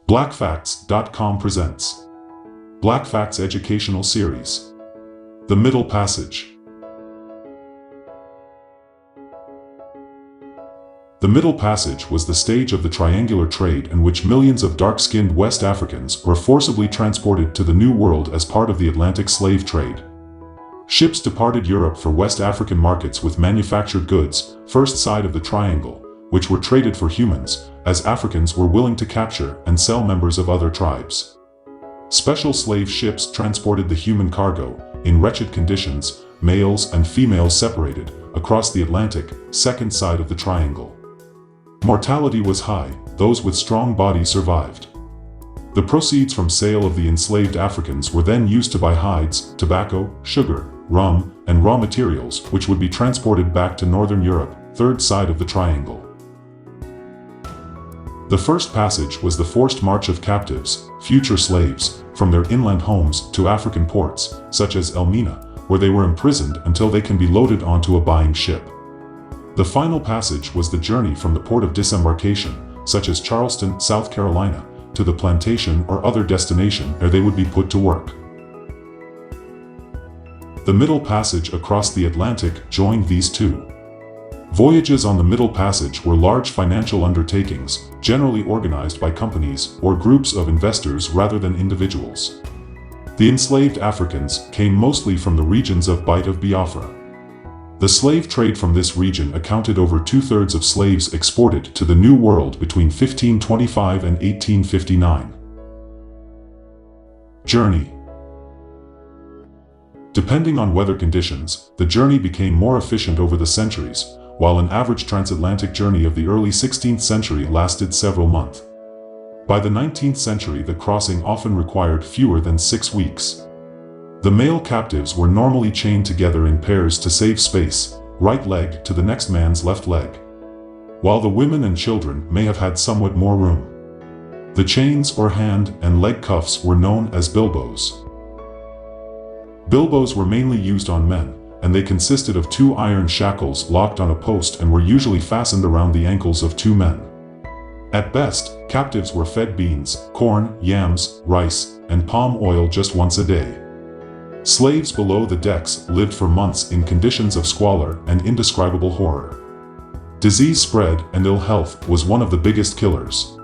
BlackFacts.com presents BlackFacts Educational Series. The Middle Passage. The Middle Passage was the stage of the triangular trade in which millions of dark-skinned West Africans were forcibly transported to the New World as part of the Atlantic slave trade. Ships departed Europe for West African markets with manufactured goods, first side of the triangle, which were traded for humans, as Africans were willing to capture and sell members of other tribes. Special slave ships transported the human cargo, in wretched conditions, males and females separated, across the Atlantic, second side of the triangle. Mortality was high, those with strong bodies survived. The proceeds from sale of the enslaved Africans were then used to buy hides, tobacco, sugar, rum, and raw materials which would be transported back to Northern Europe, third side of the triangle. The first passage was the forced march of captives, future slaves, from their inland homes to African ports, such as Elmina, where they were imprisoned until they can be loaded onto a buying ship. The final passage was the journey from the port of disembarkation, such as Charleston, South Carolina, to the plantation or other destination where they would be put to work. The Middle Passage across the Atlantic joined these two. Voyages on the Middle Passage were large financial undertakings, generally organized by companies or groups of investors rather than individuals. The enslaved Africans came mostly from the regions of Bight of Biafra. The slave trade from this region accounted over two-thirds of slaves exported to the New World between 1525 and 1859. Journey. Depending on weather conditions, the journey became more efficient over the centuries, while an average transatlantic journey of the early 16th century lasted several months. By the 19th century, the crossing often required fewer than 6 weeks. The male captives were normally chained together in pairs to save space, right leg to the next man's left leg, while the women and children may have had somewhat more room. The chains or hand and leg cuffs were known as bilbos. Bilbos were mainly used on men, and they consisted of 2 iron shackles locked on a post and were usually fastened around the ankles of 2 men. At best, captives were fed beans, corn, yams, rice, and palm oil just once a day. Slaves below the decks lived for months in conditions of squalor and indescribable horror. Disease spread and ill health was one of the biggest killers.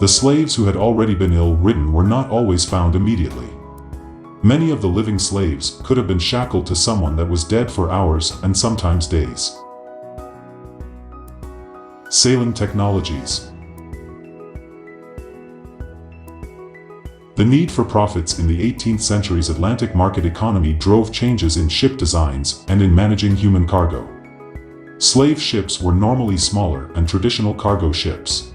The slaves who had already been ill-ridden were not always found immediately. Many of the living slaves could have been shackled to someone that was dead for hours and sometimes days. Sailing technologies. The need for profits in the 18th century's Atlantic market economy drove changes in ship designs and in managing human cargo. Slave ships were normally smaller and traditional cargo ships.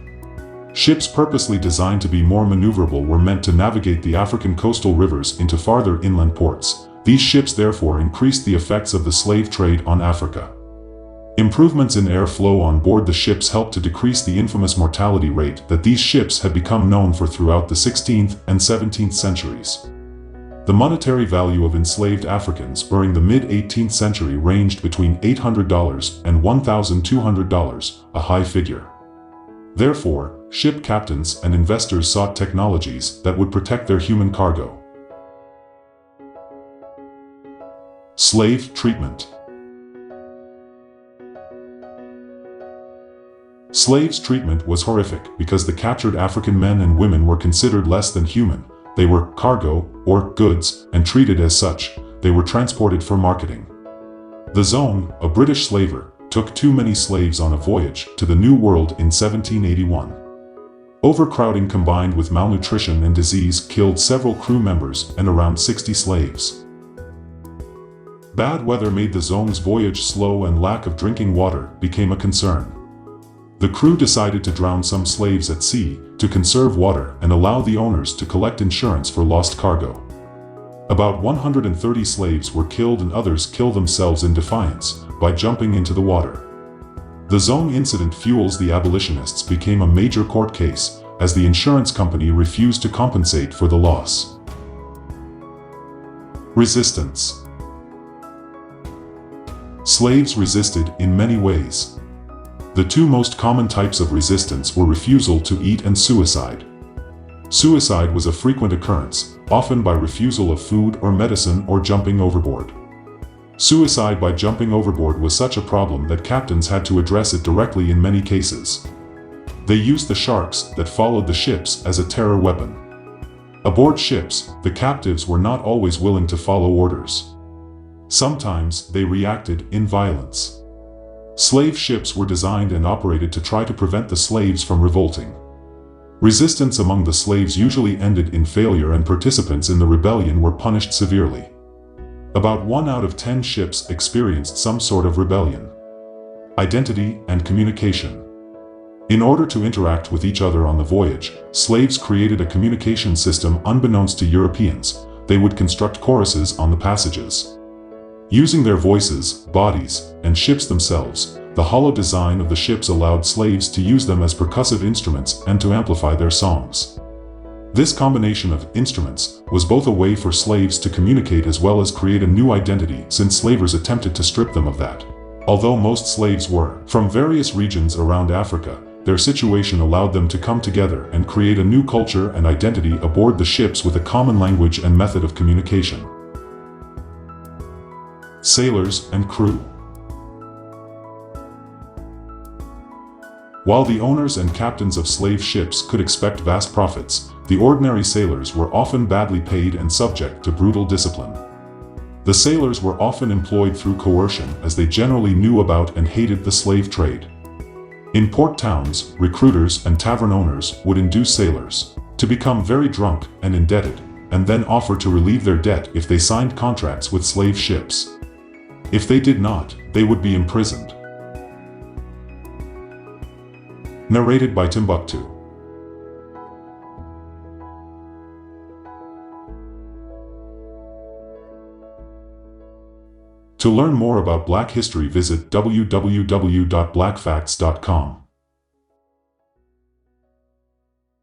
Ships purposely designed to be more maneuverable were meant to navigate the African coastal rivers into farther inland ports. These ships therefore increased the effects of the slave trade on Africa. Improvements in airflow on board the ships helped to decrease the infamous mortality rate that these ships had become known for throughout the 16th and 17th centuries. The monetary value of enslaved Africans during the mid-18th century ranged between $800 and $1,200, a high figure. Therefore, ship captains and investors sought technologies that would protect their human cargo. Slave treatment. Slaves' treatment was horrific because the captured African men and women were considered less than human. They were cargo, or goods, and treated as such. They were transported for marketing. The Zone, a British slaver, took too many slaves on a voyage to the New World in 1781. Overcrowding combined with malnutrition and disease killed several crew members and around 60 slaves. Bad weather made the Zone's voyage slow and lack of drinking water became a concern. The crew decided to drown some slaves at sea to conserve water and allow the owners to collect insurance for lost cargo. About 130 slaves were killed and others killed themselves in defiance by jumping into the water. The Zone incident fuels the abolitionists became a major court case as the insurance company refused to compensate for the loss. Resistance. Slaves resisted in many ways. The two most common types of resistance were refusal to eat and suicide. Suicide was a frequent occurrence, often by refusal of food or medicine or jumping overboard. Suicide by jumping overboard was such a problem that captains had to address it directly in many cases. They used the sharks that followed the ships as a terror weapon. Aboard ships, the captives were not always willing to follow orders. Sometimes they reacted in violence. Slave ships were designed and operated to try to prevent the slaves from revolting. Resistance among the slaves usually ended in failure, and participants in the rebellion were punished severely. About 1 out of 10 ships experienced some sort of rebellion. Identity and communication. In order to interact with each other on the voyage, slaves created a communication system unbeknownst to Europeans. They would construct choruses on the passages. Using their voices, bodies, and ships themselves, the hollow design of the ships allowed slaves to use them as percussive instruments and to amplify their songs. This combination of instruments was both a way for slaves to communicate as well as create a new identity, since slavers attempted to strip them of that. Although most slaves were from various regions around Africa, their situation allowed them to come together and create a new culture and identity aboard the ships with a common language and method of communication. Sailors and crew. While the owners and captains of slave ships could expect vast profits, the ordinary sailors were often badly paid and subject to brutal discipline. The sailors were often employed through coercion, as they generally knew about and hated the slave trade. In port towns, recruiters and tavern owners would induce sailors to become very drunk and indebted, and then offer to relieve their debt if they signed contracts with slave ships. If they did not, they would be imprisoned. Narrated by Timbuktu. To learn more about Black history, visit www.blackfacts.com.